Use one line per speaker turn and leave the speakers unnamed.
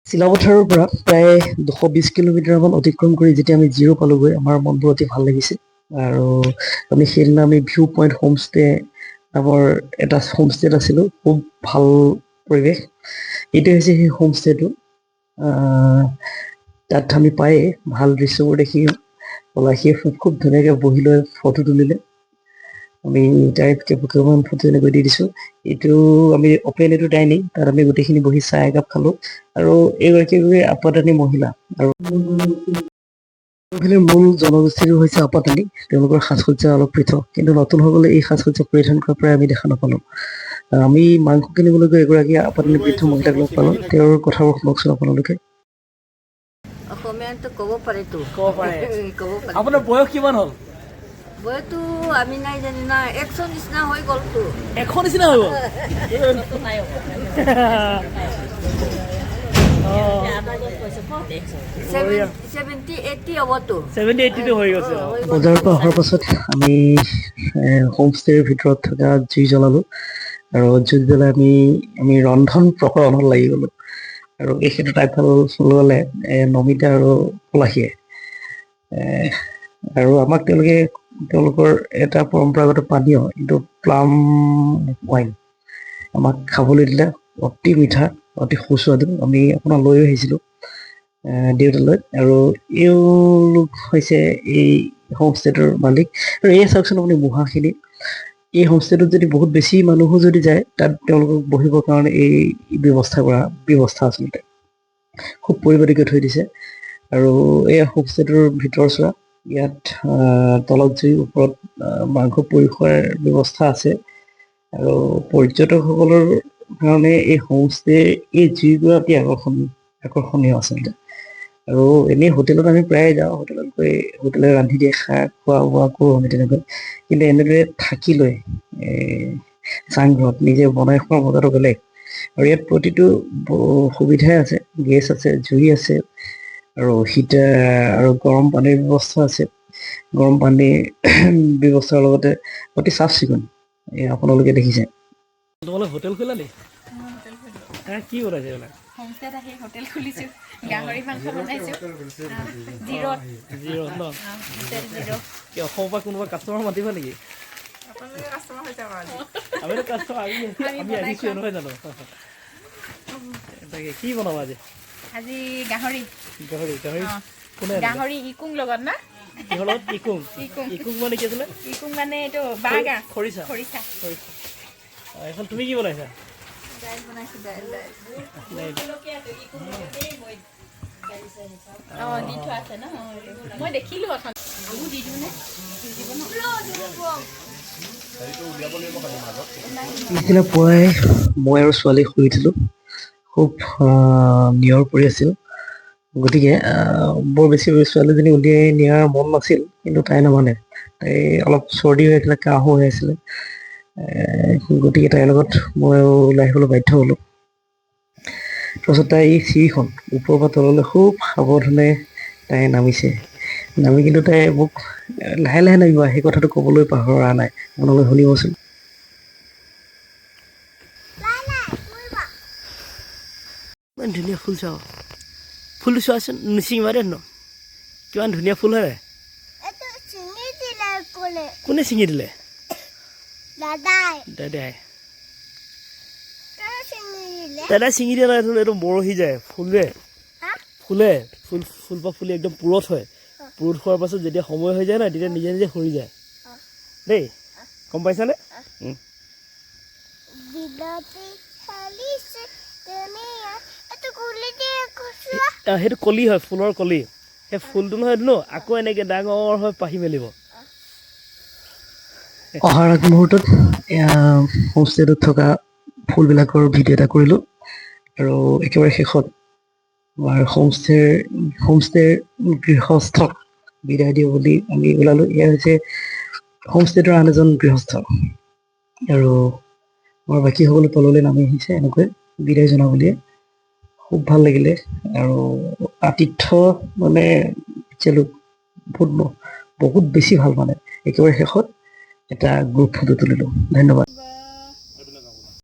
চিলাপথাৰৰ পৰা প্ৰায় 220 কিলোমিটাৰমান অতিক্ৰম কৰি যেতিয়া আমি জিৰ' পালোগৈ, আমাৰ মনবোৰ অতি ভাল লাগিছে। আৰু আমি সেইদিনা ভিউ পইণ্ট হোমষ্টে নামৰ এটা হোমষ্টেত আছিলোঁ। খুব ভাল পৰিৱেশ। এইটো হৈছে সেই হোমষ্টেটো। তাত আমি পায়েই ভাল দৃশ্যবোৰ দেখি পলাশীয়ে খুব ধুনীয়াকৈ বহি লৈ ফটো তুলিলে। আমি তাইক কেইটামান ফটো এনেকৈ দি দিছোঁ। এইটো আমি অপেন এইটো ডাইনিং, তাত আমি গোটেইখিনি বহি চাহ একাপ খালোঁ। আৰু এইগৰাকী আপাতানি মহিলা, আৰু মূল জনগোষ্ঠীটো হৈছে আপাতানি। তেওঁলোকৰ সাজ সজ্জা অলপ পৃথক, কিন্তু নতুনসকলে এই সাজ সজ্জা পৰিধান কৰা প্ৰায় আমি দেখা নাপালোঁ। আমি মাংস কিনিবলৈ গৈ এগৰাকী আপাতানি বৃদ্ধ মহিলাক লগ পালোঁ। তেওঁৰ কথাবোৰ শুনকচোন আপোনালোকে।
অসমীয়াটো ক'ব পাৰেতো।
ক'ব পাৰে।
ক'ব পাৰে।
আপোনাৰ বয়স কিমান হ'ল?
বয়সটো আমি নাই জানি না, 100 নিচিনা হৈ গ'লতো।
100 নিচিনা হৈ গ'ল?
Seventy, 80 হ'বতো।
70-80 হৈ গৈছে।
বজাৰৰ পৰা অহাৰ পাছত আমি হোমষ্টেৰ ভিতৰত থকা জুই জ্বলালোঁ। আৰু জুই জ্বলাই আমি ৰন্ধন প্ৰকৰণত লাগি গ'লোঁ। আৰু এই ক্ষেত্ৰত আগফাল ল'লে নমিতা আৰু পলাশীয়ে। আৰু আমাক তেওঁলোকৰ এটা পৰম্পৰাগত পানীয়, এইটো প্লাম ৱাইন আমাক খাবলৈ দিলে। অতি মিঠা, অতি সুস্বাদু। আমি আপোনাৰ লৈও আহিছিলোঁ দেউতালৈ। আৰু এওঁলোক হৈছে এই হোমষ্টেটোৰ মালিক। আৰু এই চাওকচোন আপুনি মুঢ়াখিনি। এই হোমষ্টেটোত যদি বহুত বেছি মানুহো যদি যায়, তাত তেওঁলোকক বহিবৰ কাৰণে এই ব্যৱস্থা আচলতে খুব পৰিপাটিকৈ থৈ দিছে। আৰু এই হোমষ্টেটোৰ ভিতৰ চোৱা, ইয়াত তলত জুই, ওপৰত মাংস পুৰি খোৱাৰ ব্যৱস্থা আছে। আৰু পৰ্যটকসকলৰ কাৰণে এই হোমষ্টে এই জুইকুৰা অতি আকৰ্ষণীয় আচলতে। আৰু এনেই হোটেলত আমি প্ৰায়ে যাওঁ, হোটেলে ৰান্ধি দিয়ে, খোৱা বোৱা কৰোঁ আমি তেনেকৈ। কিন্তু এনেদৰে থাকি লৈ চাংঘৰত নিজে বনাই খোৱাৰ মজাটো বেলেগ। আৰু ইয়াত প্ৰতিটো সুবিধাই আছে। গেছ আছে, জুই আছে, আৰু হিটাৰ আৰু গৰম পানীৰ ব্যৱস্থা আছে। গৰম পানীৰ ব্যৱস্থাৰ লগতে অতি চাফ চিকুণ। আপোনালোকে দেখিছে।
তোমালোক হোটেল খোলা নি? কি বনাইছে এইবিলাক?
হোমষ্টেত আহি হোটেল খুলিছোঁ। গাহৰি মাংস বনাইছোঁ। জিৰত
ন? কি অসমৰ পৰা কোনোবা কাষ্টমাৰ মাতিবা নেকি? আমিতো কাষ্টমাৰ, আমি আহিছোঁ নহয় জানো? তাকে কি বনাবা আজি?
আজি গাহৰি
কোনে?
গাহৰি ইকুং লগত না?
কিহৰ লগত? ইকুং মানে কি আছিলে?
ইকুং মানে এইটো বাঁহগাজ।
খৰিচা। এখন তুমি কি বনাইছা?
দাইল বনাইছোঁ, দাইল।
দি থোৱা আছে ন? মই দেখিলোঁ অথনি। দি দিওঁ নে?
পিছদিনা পুৱাই মই আৰু ছোৱালী শুই উঠিলোঁ। খুব নিয়ৰ পৰি আছিল। গতিকে বৰ বেছি ছোৱালীজনী উলিয়াই নিয়াৰ মন নাছিল, কিন্তু তাই নামানে। তাই অলপ চৰ্দি হৈ আছিলে, কাহো হৈ আছিলে। গতিকে তাইৰ লগত মই ওলাই আহিবলৈ বাধ্য হ'লোঁ। তাৰপিছত তাই এই চিৰিখন ওপৰৰ পৰা তললৈ খুব সাৱধানে তাই নামি কিন্তু তাই মোক লাহে লাহে নামিবা, সেই কথাটো ক'বলৈ পাহৰা নাই। আপোনালোকে শুনিবচোন। ইমান ধুনীয়া ফুল চাওঁ, ফুলটো চোৱাচোন, নিচিঙিবা দে ন? কিমান ধুনীয়া ফুল হয়। কোনে ছিঙি দিলে? দাদাই ছিঙি দিয়া নাই, এইটো মৰহি যায়। ফুলে ফুল পৰা ফুলি একদম পুৰঠ হয়। পুৰঠ হোৱাৰ পাছত যেতিয়া সময় হৈ যায় না, তেতিয়া নিজে নিজে সৰি যায় দেই। গম পাইছানে? সেইটো কলি হয়, ফুলৰ কলি। সেই ফুলটো নহয় ন, আকৌ এনেকে ডাঙৰ হৈ পাহি মেলিব। অহাৰ আগমুহূৰ্তত হোমষ্টেটোত থকা ফুলবিলাকৰ ভিডিঅ' এটা কৰিলোঁ। আৰু একেবাৰে শেষত আমাৰ হোমষ্টেৰ গৃহস্থক বিদায় দিওঁ বুলি আমি ওলালোঁ। এয়া হৈছে হোমষ্টেটোৰ আন এজন গৃহস্থ। আৰু আমাৰ বাকী সকলো তললৈ নামি আহিছে এনেকৈ বিদায় জনাবলিয়ে। খুব ভাল লাগিলে। আৰু আতিথ্য মানে বহুত বেছি ভাল। মানে একেবাৰে শেষত এটা গ্ৰুপ ফটো তুলিলোঁ। ধন্যবাদ।